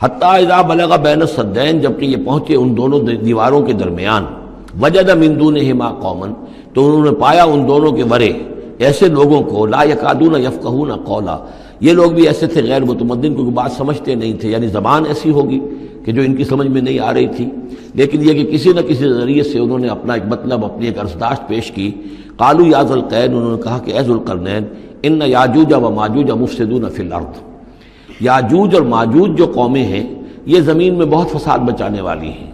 حتیٰ اذا بلغ بین السدین، جبکہ یہ پہنچے ان دونوں دیواروں کے درمیان، وجد من دونہما قوما، تو انہوں نے پایا ان دونوں کے ورے ایسے لوگوں کو، لا یکادون یفقہون قولا، یہ لوگ بھی ایسے تھے غیر متمدن، کیونکہ بات سمجھتے نہیں تھے، یعنی زبان ایسی ہوگی کہ جو ان کی سمجھ میں نہیں آ رہی تھی، لیکن یہ کہ کسی نہ کسی ذریعے سے انہوں نے اپنا ایک مطلب، اپنی ایک عرضداشت پیش کی۔ قالوا یا ذوالقرنین، انہوں نے کہا کہ اے ذوالقرنین، ان یاجوج و ماجوج مفسدون فی الارض، یاجوج اور ماجوج جو قومیں ہیں یہ زمین میں بہت فساد مچانے والی ہیں،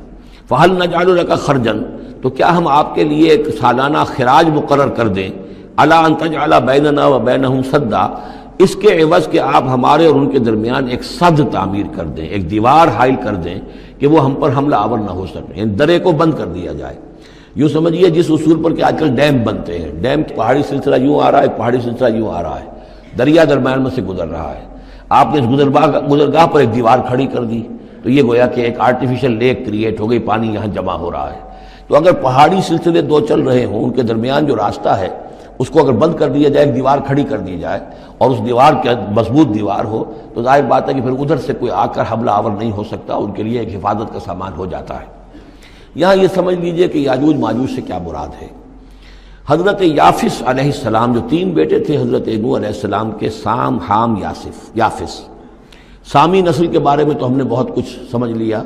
فہل نجعل لک خرجا، تو کیا ہم آپ کے لیے ایک سالانہ خراج مقرر کر دیں، الا ان تجعل بیننا و بینہم سدا، اس کے عوض کہ آپ ہمارے اور ان کے درمیان ایک سد تعمیر کر دیں، ایک دیوار حائل کر دیں کہ وہ ہم پر حملہ آور نہ ہو سکے، یعنی درے کو بند کر دیا جائے۔ یوں سمجھیے جس اصول پر کہ آج کل ڈیم بنتے ہیں، ڈیم پہاڑی سلسلہ یوں آ رہا ہے، پہاڑی سلسلہ یوں آ رہا ہے، دریا درمیان میں سے گزر رہا ہے، آپ نے اس گزرگاہ پر ایک دیوار کھڑی کر دی تو یہ گویا کہ ایک آرٹیفیشل لیک کریٹ ہو گئی، پانی یہاں جمع ہو رہا ہے۔ تو اگر پہاڑی سلسلے دو چل رہے ہوں، ان کے درمیان جو راستہ ہے اس کو اگر بند کر دیا جائے، ایک دیوار کھڑی کر دی جائے اور اس دیوار کے مضبوط دیوار ہو، تو ظاہر بات ہے کہ پھر ادھر سے کوئی آ کر حملہ آور نہیں ہو سکتا، ان کے لیے ایک حفاظت کا سامان ہو جاتا ہے۔ یہاں یہ سمجھ لیجئے کہ یاجوج ماجوج سے کیا مراد ہے۔ حضرت یافس علیہ السلام، جو تین بیٹے تھے حضرت نوح علیہ السلام کے، سام، حام، یافس، سامی نسل کے بارے میں تو ہم نے بہت کچھ سمجھ لیا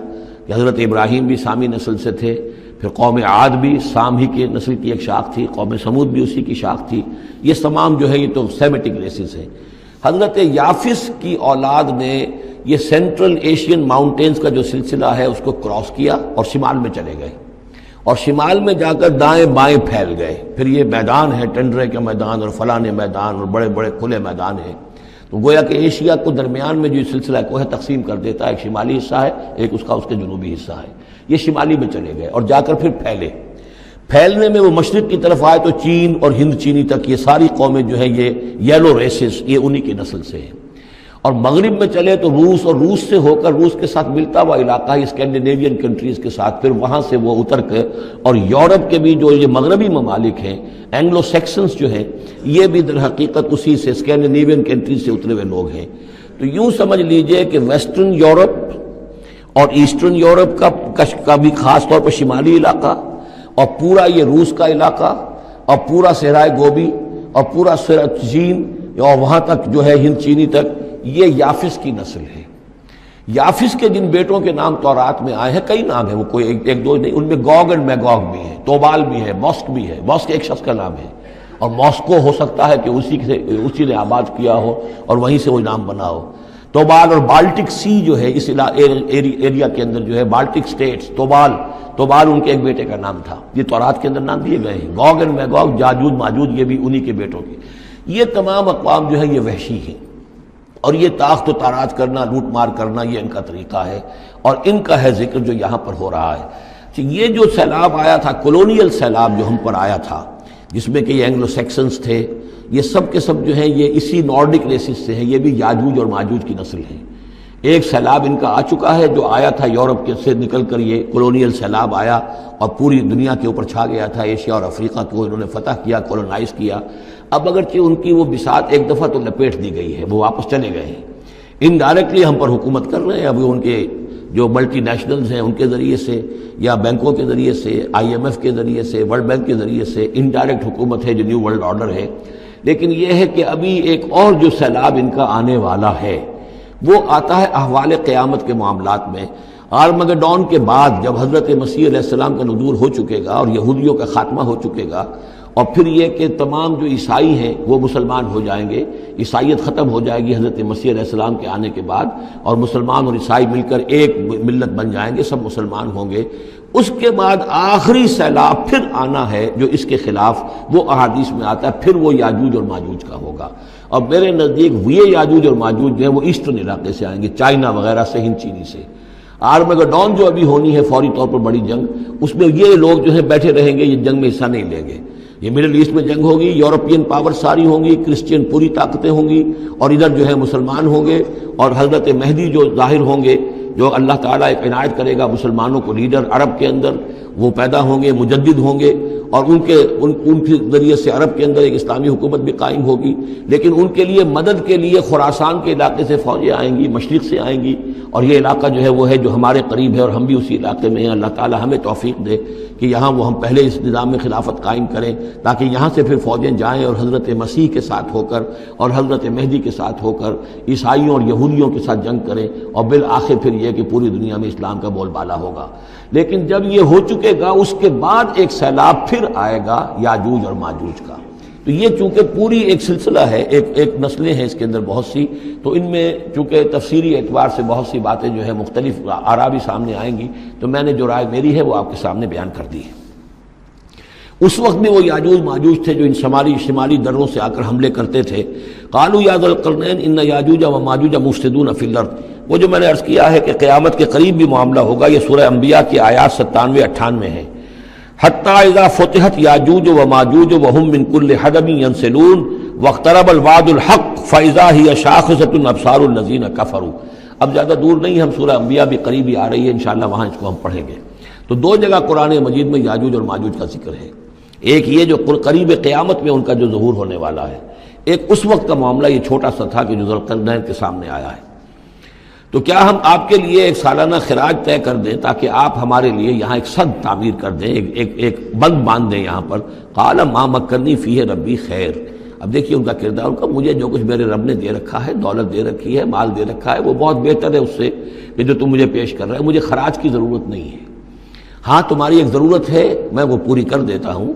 کہ حضرت ابراہیم بھی سامی نسل سے تھے، پھر قوم عاد بھی سام ہی کی نسل کی ایک شاخ تھی، قوم سمود بھی اسی کی شاخ تھی، یہ تمام جو ہے یہ تو سیمیٹک ریسز ہیں۔ حضرت یافس کی اولاد نے یہ سینٹرل ایشین ماؤنٹینز کا جو سلسلہ ہے اس کو کراس کیا اور شمال میں چلے گئے، اور شمال میں جا کر دائیں بائیں پھیل گئے، پھر یہ میدان ہے، ٹنڈرے کے میدان اور فلانے میدان اور بڑے بڑے کھلے میدان ہیں، تو گویا کہ ایشیا کو درمیان میں جو سلسلہ کوہ تقسیم کر دیتا ہے، ایک شمالی حصہ ہے، ایک اس کا اس کے جنوبی حصہ ہے، یہ شمالی میں چلے گئے اور جا کر پھر پھیلے۔ پھیلنے میں وہ مشرق کی طرف آئے تو چین اور ہند چینی تک یہ ساری قومیں جو ہیں یہ یلو ریسز، یہ انہی کی نسل سے ہیں، اور مغرب میں چلے تو روس، اور روس سے ہو کر روس کے ساتھ ملتا ہوا علاقہ ہے اسکینڈینیوین کنٹریز کے ساتھ، پھر وہاں سے وہ اتر کے، اور یورپ کے بھی جو یہ مغربی ممالک ہیں، اینگلو سیکسنز جو ہیں، یہ بھی در حقیقت اسی سے اسکینڈینیوین کنٹریز سے اترے ہوئے لوگ ہیں۔ تو یوں سمجھ لیجئے کہ ویسٹرن یورپ اور ایسٹرن یورپ کا بھی خاص طور پر شمالی علاقہ، اور پورا یہ روس کا علاقہ، اور پورا صحرائے گوبی، اور پورا چین، اور وہاں تک جو ہے ہند چینی تک، یہ یافس کی نسل ہے۔ یافس کے جن بیٹوں کے نام تورات میں آئے ہیں، کئی نام ہیں، وہ کوئی ایک دو نہیں، ان میں گوگ اینڈ میگوگ بھی ہے، توبال بھی ہے، موسک بھی ہے، موسک ایک شخص کا نام ہے، اور ماسکو ہو سکتا ہے کہ اسی نے آباد کیا ہو اور وہیں سے وہ نام بنا ہو۔ توبال اور بالٹک سی جو ہے اس ایریا کے اندر جو ہے، بالٹک سٹیٹس، توبال ان کے ایک بیٹے کا نام تھا، یہ تورات کے اندر نام دیے گئے ہیں۔ گوگ اینڈ میگوگ، یاجوج ماجوج، یہ بھی انہی کے بیٹوں کے۔ یہ تمام اقوام جو ہے یہ وحشی ہیں، اور یہ تاخت و تاراج کرنا، لوٹ مار کرنا، یہ ان کا طریقہ ہے، اور ان کا ہے ذکر جو یہاں پر ہو رہا ہے۔ یہ جو سیلاب آیا تھا، کولونیل سیلاب جو ہم پر آیا تھا، جس میں کہ یہ اینگلو سیکسنز تھے، یہ سب کے سب جو ہیں یہ اسی نارڈک ریسز سے ہیں، یہ بھی یاجوج اور ماجوج کی نسل ہیں۔ ایک سیلاب ان کا آ چکا ہے جو آیا تھا یورپ کے سے نکل کر، یہ کولونیل سیلاب آیا اور پوری دنیا کے اوپر چھا گیا تھا، ایشیا اور افریقہ کو انہوں نے فتح کیا، کولونائز کیا۔ اب اگرچہ ان کی وہ بساط ایک دفعہ تو لپیٹ دی گئی ہے، وہ واپس چلے گئے ہیں، انڈائریکٹلی ہم پر حکومت کر رہے ہیں، اب ان کے جو ملٹی نیشنلز ہیں ان کے ذریعے سے، یا بینکوں کے ذریعے سے، IMF کے ذریعے سے، ورلڈ بینک کے ذریعے سے انڈائریکٹ حکومت ہے جو نیو ورلڈ آرڈر ہے۔ لیکن یہ ہے کہ ابھی ایک اور جو سیلاب ان کا آنے والا ہے وہ آتا ہے احوال قیامت کے معاملات میں۔ آرمگڈون کے بعد جب حضرت مسیح علیہ السلام کا نزول ہو چکے گا اور یہودیوں کا خاتمہ ہو چکے گا، اور پھر یہ کہ تمام جو عیسائی ہیں وہ مسلمان ہو جائیں گے، عیسائیت ختم ہو جائے گی حضرت مسیح علیہ السلام کے آنے کے بعد، اور مسلمان اور عیسائی مل کر ایک ملت بن جائیں گے، سب مسلمان ہوں گے۔ اس کے بعد آخری سیلاب پھر آنا ہے جو اس کے خلاف، وہ احادیث میں آتا ہے، پھر وہ یاجوج اور ماجوج کا ہوگا۔ اور میرے نزدیک یہ یاجوج اور ماجوج جو ہیں وہ ایسٹرن علاقے سے آئیں گے، چائنا وغیرہ سے، ہند چینی سے۔ آرمگڈون جو ابھی ہونی ہے فوری طور پر بڑی جنگ، اس میں یہ لوگ جو ہیں بیٹھے رہیں گے، یہ جنگ میں حصہ نہیں لیں گے۔ یہ مڈل ایسٹ میں جنگ ہوگی، یورپین پاور ساری ہوں گی، کرسچین پوری طاقتیں ہوں گی، اور ادھر جو ہے مسلمان ہوں گے، اور حضرت مہدی جو ظاہر ہوں گے، جو اللہ تعالیٰ ایک عنایت کرے گا مسلمانوں کو لیڈر عرب کے اندر، وہ پیدا ہوں گے، مجدد ہوں گے، اور ان کے ذریعے سے عرب کے اندر ایک اسلامی حکومت بھی قائم ہوگی، لیکن ان کے لیے مدد کے لیے خراسان کے علاقے سے فوجیں آئیں گی، مشرق سے آئیں گی، اور یہ علاقہ جو ہے وہ ہے جو ہمارے قریب ہے اور ہم بھی اسی علاقے میں ہیں۔ اللہ تعالی ہمیں توفیق دے کہ یہاں وہ ہم پہلے اس نظام میں خلافت قائم کریں، تاکہ یہاں سے پھر فوجیں جائیں اور حضرت مسیح کے ساتھ ہو کر اور حضرت مہدی کے ساتھ ہو کر عیسائیوں اور یہودیوں کے ساتھ جنگ کریں، اور بالآخر پھر یہ کہ پوری دنیا میں اسلام کا بول بالا ہوگا۔ لیکن جب یہ ہو چکے گا اس کے بعد ایک سیلاب پھر آئے گا یاجوج اور ماجوج کا۔ تو یہ چونکہ پوری ایک سلسلہ ہے، ایک نسلیں ہیں اس کے اندر بہت سی، تو ان میں چونکہ تفسیری اعتبار سے بہت سی باتیں جو ہے مختلف آراء بھی سامنے آئیں گی، تو میں نے جو رائے میری ہے وہ آپ کے سامنے بیان کر دی ہے۔ اس وقت میں وہ یاجوج ماجوج تھے جو ان شمالی دروں سے آ کر حملے کرتے تھے۔ قالوا یا ذا القرنین ان یاجوج و ماجوج مفسدون فی الارض، وہ جو میں نے عرض کیا ہے کہ قیامت کے قریب بھی معاملہ ہوگا، یہ سورہ انبیاء کی آیات 97-98 ہے۔ حتی اذا فتحت یاجوج و ماجوج وهم من کل حدب ینسلون واقترب الوعد الحق فاذا هی شاخصۃ ابصار الذین کفروا۔ اب زیادہ دور نہیں، ہم سورہ انبیاء بھی قریب ہی آ رہی ہے، انشاءاللہ وہاں اس کو ہم پڑھیں گے۔ تو دو جگہ قرآن مجید میں یاجوج اور ماجوج کا ذکر ہے، ایک یہ جو قریب قیامت میں ان کا جو ظہور ہونے والا ہے، ایک اس وقت کا معاملہ یہ چھوٹا سا تھا کہ جو ذوالقرنین کے سامنے آیا ہے۔ تو کیا ہم آپ کے لیے ایک سالانہ خراج طے کر دیں تاکہ آپ ہمارے لیے یہاں ایک سد تعمیر کر دیں، ایک بند باندھ دیں یہاں پر؟ قال ما مکنی فیہ ربی خیر۔ اب دیکھیے ان کا کردار، ان کا مجھے جو کچھ میرے رب نے دے رکھا ہے، دولت دے رکھی ہے، مال دے رکھا ہے، وہ بہت بہتر ہے اس سے کہ جو تم مجھے پیش کر رہے ہیں۔ مجھے خراج کی ضرورت نہیں ہے، ہاں تمہاری ایک ضرورت ہے میں وہ پوری کر دیتا ہوں۔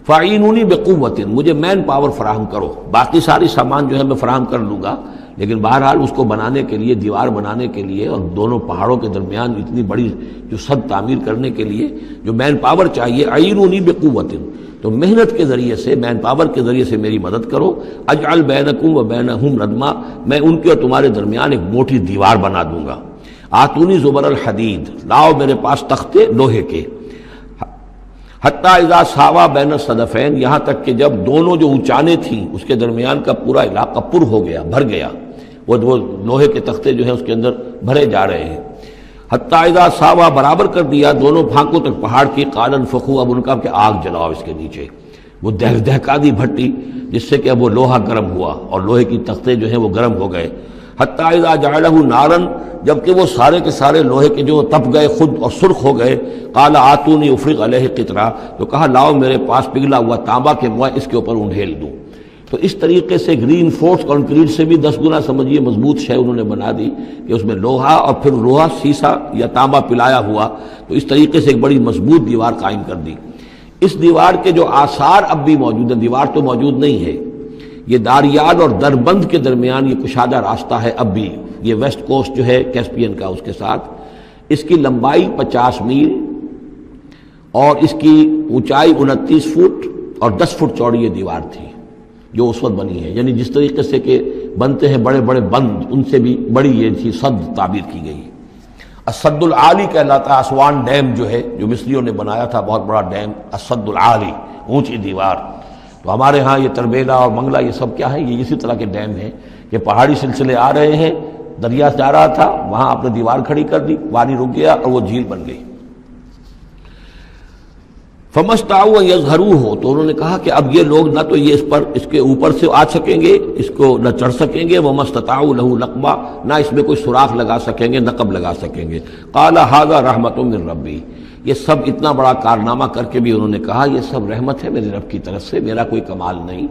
فاعینونی بقوت، مجھے مین پاور فراہم کرو، باقی ساری سامان جو ہے میں فراہم کر لوں گا، لیکن بہرحال اس کو بنانے کے لیے، دیوار بنانے کے لیے اور دونوں پہاڑوں کے درمیان اتنی بڑی جو سد تعمیر کرنے کے لیے جو مین پاور چاہیے، اعینونی بقوت، تو محنت کے ذریعے سے، مین پاور کے ذریعے سے میری مدد کرو۔ اجعل بینکم و بینہم ردما، میں ان کے اور تمہارے درمیان ایک موٹی دیوار بنا دوں گا۔ آتونی زبر الحدید، لاؤ میرے پاس تختے لوہے کے۔ حتی اذا ساوا بین الصدفین، یہاں تک کہ جب دونوں جو اونچانے تھیں اس کے درمیان کا پورا علاقہ پر ہو گیا، بھر گیا، وہ لوہے کے تختے جو ہیں اس کے اندر بھرے جا رہے ہیں۔ حتی اذا ساوا، برابر کر دیا دونوں پھانکوں تک پہاڑ کی، قال انفخوا، اب ان کا کہ آگ جلاؤ اس کے نیچے، وہ دہکا دی بھٹی جس سے کہ اب وہ لوہا گرم ہوا اور لوہے کی تختے جو ہیں وہ گرم ہو گئے۔ حتی اذا جعلہ نارا، جبکہ وہ سارے کے سارے لوہے کے جو تپ گئے خود اور سرخ ہو گئے۔ قال آتونی افرغ علیہ قطرہ، تو کہا لاؤ میرے پاس پگھلا ہوا تانبا کہ میں اس کے اوپر انڈھیل دوں۔ تو اس طریقے سے گرین فورس کنکریٹ سے بھی 10 گنا سمجھیے مضبوط شے انہوں نے بنا دی کہ اس میں لوہا اور پھر لوہا سیسا یا تانبا پلایا ہوا، تو اس طریقے سے ایک بڑی مضبوط دیوار قائم کر دی۔ اس دیوار کے جو آثار اب بھی موجود ہیں، دیوار تو موجود نہیں ہے، یہ داریال اور دربند کے درمیان یہ کشادہ راستہ ہے اب بھی، یہ ویسٹ کوسٹ جو ہے کیسپین کا، اس کے ساتھ اس کی لمبائی 50 میل اور اس کی اونچائی 29 فٹ اور 10 فٹ چوڑی یہ دیوار تھی جو اس وقت بنی ہے۔ یعنی جس طریقے سے کہ بنتے ہیں بڑے بڑے بند، ان سے بھی بڑی یہ تھی سد تعبیر کی گئی۔ السد العالی کہلاتا ہے اسوان ڈیم جو ہے، جو مصریوں نے بنایا تھا، بہت بڑا ڈیم، السد العالی، اونچی دیوار۔ تو ہمارے ہاں یہ تربیلا اور منگلا یہ سب کیا ہے، یہ اسی طرح کے ڈیم ہیں کہ پہاڑی سلسلے آ رہے ہیں، دریا جا رہا تھا، وہاں آپ نے دیوار کھڑی کر دی، پانی رک گیا اور وہ جھیل بن گئی۔ فمستطاعوا ان یظہروہ، تو انہوں نے کہا کہ اب یہ لوگ نہ تو یہ اس کے اوپر سے آ سکیں گے، اس کو نہ چڑھ سکیں گے، ومستطاعوا لہ نقبا، نہ اس میں کوئی سوراخ لگا سکیں گے، نقب لگا سکیں گے۔ قال ھذا رحمۃ من ربی، یہ سب اتنا بڑا کارنامہ کر کے بھی انہوں نے کہا یہ سب رحمت ہے میرے رب کی طرف سے، میرا کوئی کمال نہیں،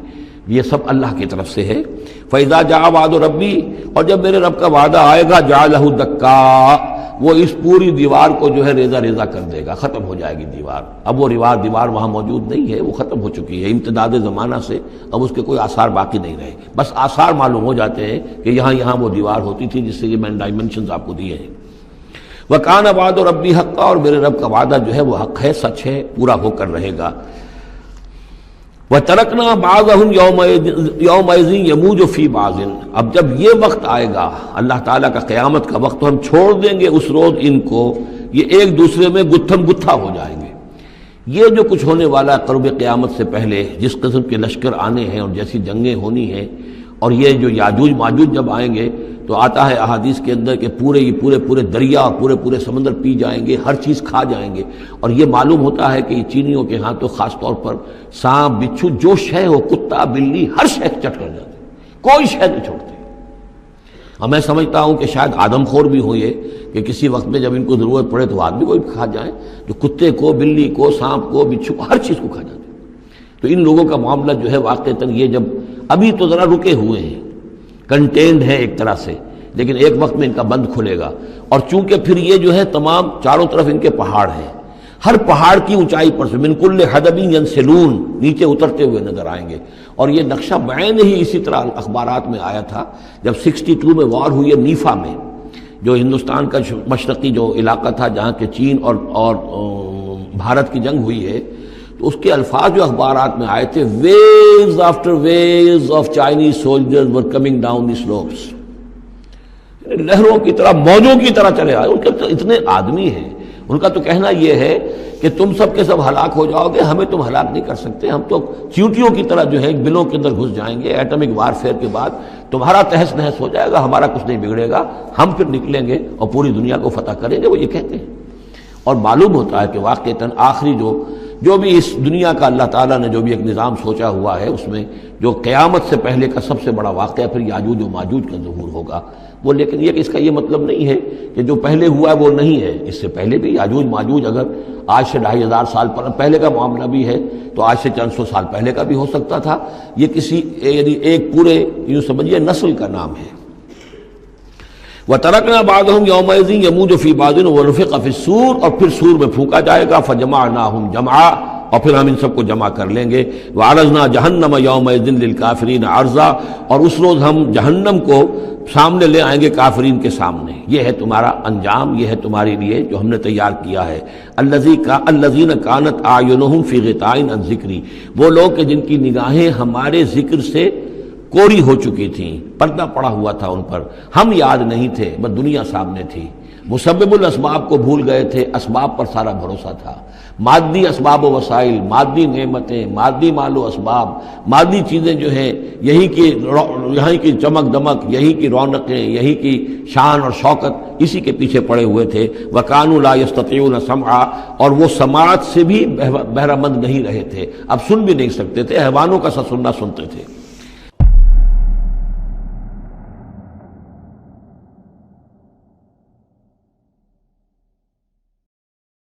یہ سب اللہ کی طرف سے ہے۔ فَإِذَا جَاءَ وَعْدُ رَبِّي، اور جب میرے رب کا وعدہ آئے گا، جَعَلَهُ دَكَّا، وہ اس پوری دیوار کو جو ہے ریزہ ریزہ کر دے گا، ختم ہو جائے گی دیوار۔ اب وہ دیوار وہاں موجود نہیں ہے، وہ ختم ہو چکی ہے امتداد زمانہ سے، اب اس کے کوئی آثار باقی نہیں رہے، بس آثار معلوم ہو جاتے ہیں کہ یہاں وہ دیوار ہوتی تھی جس سے یہ میں نے ڈائمنشنز آپ کو دیے ہیں۔ وَكَانَ وَعْدُ رَبِّي حَقًّا، اور میرے رب کا وعدہ جو ہے وہ حق ہے، سچ ہے، پورا ہو کر رہے گا۔ وَتَرَكْنَا بَعْضَهُمْ يَوْمَئِذٍ يَمُوجُ فِي بَعْضٍ، اب جب یہ وقت آئے گا اللہ تعالیٰ کا قیامت کا وقت، تو ہم چھوڑ دیں گے اس روز ان کو، یہ ایک دوسرے میں گتھم گتھا ہو جائیں گے۔ یہ جو کچھ ہونے والا ہے قرب قیامت سے پہلے، جس قسم کے لشکر آنے ہیں اور جیسی جنگیں ہونی ہیں اور یہ جو یاجوج ماجوج جب آئیں گے تو آتا ہے احادیث کے اندر کہ پورے دریا اور پورے سمندر پی جائیں گے، ہر چیز کھا جائیں گے، اور یہ معلوم ہوتا ہے کہ یہ چینیوں کے ہاں تو خاص طور پر سانپ بچھو جو شے ہو، کتا بلی، ہر شے چٹ کر جاتے ہیں، کوئی شے نہیں چھوڑتے۔ اور میں سمجھتا ہوں کہ شاید آدم خور بھی ہو یہ کہ کسی وقت میں جب ان کو ضرورت پڑے تو آدمی کو بھی کھا جائیں، جو کتے کو، بلی کو، سانپ کو، بچھو کو، ہر چیز کو کھا جاتے ہیں۔ تو ان لوگوں کا معاملہ جو ہے واقعتاً یہ جب ابھی تو ذرا رکے ہوئے ہیں، کنٹینڈ ہے ایک طرح سے، لیکن ایک وقت میں ان کا بند کھلے گا۔ اور چونکہ پھر یہ جو ہے تمام چاروں طرف ان کے پہاڑ ہیں، ہر پہاڑ کی اونچائی پر سے من کل حدب ینسلون نیچے اترتے ہوئے نظر آئیں گے۔ اور یہ نقشہ بعین ہی اسی طرح اخبارات میں آیا تھا جب 62 میں وار ہوئی ہے نیفا میں، جو ہندوستان کا مشرقی جو علاقہ تھا جہاں کہ چین اور بھارت کی جنگ ہوئی ہے، تو اس کے الفاظ جو اخبارات میں آئے تھے، waves after waves of Chinese soldiers were coming down the slopes, لہروں کی طرح، موجوں کی طرح چلے آئے۔ ان کے تو اتنے آدمی ہیں، ان کا تو کہنا یہ ہے کہ تم سب کے سب ہلاک ہو جاؤ گے، ہمیں تم ہلاک نہیں کر سکتے، ہم تو چیونٹیوں کی طرح جو ہے بلوں کے اندر گھس جائیں گے، ایٹمک وارفیئر کے بعد تمہارا تہس نہس ہو جائے گا، ہمارا کچھ نہیں بگڑے گا، ہم پھر نکلیں گے اور پوری دنیا کو فتح کریں گے، وہ یہ کہتے ہیں۔ اور معلوم ہوتا ہے کہ واقعتاً آخری جو بھی اس دنیا کا اللہ تعالیٰ نے جو بھی ایک نظام سوچا ہوا ہے، اس میں جو قیامت سے پہلے کا سب سے بڑا واقعہ پھر یاجوج و ماجوج کا ظہور ہوگا وہ، لیکن یہ کہ اس کا یہ مطلب نہیں ہے کہ جو پہلے ہوا ہے وہ نہیں ہے، اس سے پہلے بھی یاجوج ماجوج اگر آج سے 2500 سال پہلے کا معاملہ بھی ہے تو آج سے چند سو سال پہلے کا بھی ہو سکتا تھا۔ یہ کسی ایک پورے یوں سمجھیے نسل کا نام ہے۔ وَتَرَكْنَا بَعْضَهُمْ يَوْمَئِذٍ يَمُوجُ فِي بَعْضٍ وَنُفِخَ فِي الصُّورِ، اور پھر سور میں پھونکا جائے گا، فَجَمَعْنَاهُمْ جَمْعًا، اور پھر ہم ان سب کو جمع کر لیں گے۔ وَعَرَضْنَا جَهَنَّمَ يَوْمَئِذٍ لِلْكَافِرِينَ عَرْضًا، اور اس روز ہم جہنم کو سامنے لے آئیں گے کافرین کے سامنے۔ یہ ہے تمہارا انجام، یہ ہے تمہارے لیے جو ہم نے تیار کیا ہے۔ الذین کانت اعینہم فی غطاء عن ذکری، وہ لوگ کہ جن کی نگاہیں ہمارے ذکر سے کوری ہو چکی تھیں، پردہ پڑا ہوا تھا ان پر، ہم یاد نہیں تھے، بس دنیا سامنے تھی، مسبب الاسباب کو بھول گئے تھے، اسباب پر سارا بھروسہ تھا، مادی اسباب و وسائل، مادی نعمتیں، مادی مال و اسباب، مادی چیزیں جو ہیں، یہیں کی چمک دمک، یہی کی رونقیں، یہی کی شان اور شوکت، اسی کے پیچھے پڑے ہوئے تھے۔ وَكَانُوا لَا يَسْتَطِيعُونَ سَمْعًا، اور وہ سماعت سے بھی بہرہ مند نہیں رہے تھے، اب سن بھی نہیں سکتے تھے، حیوانوں کا سا سننا سنتے تھے۔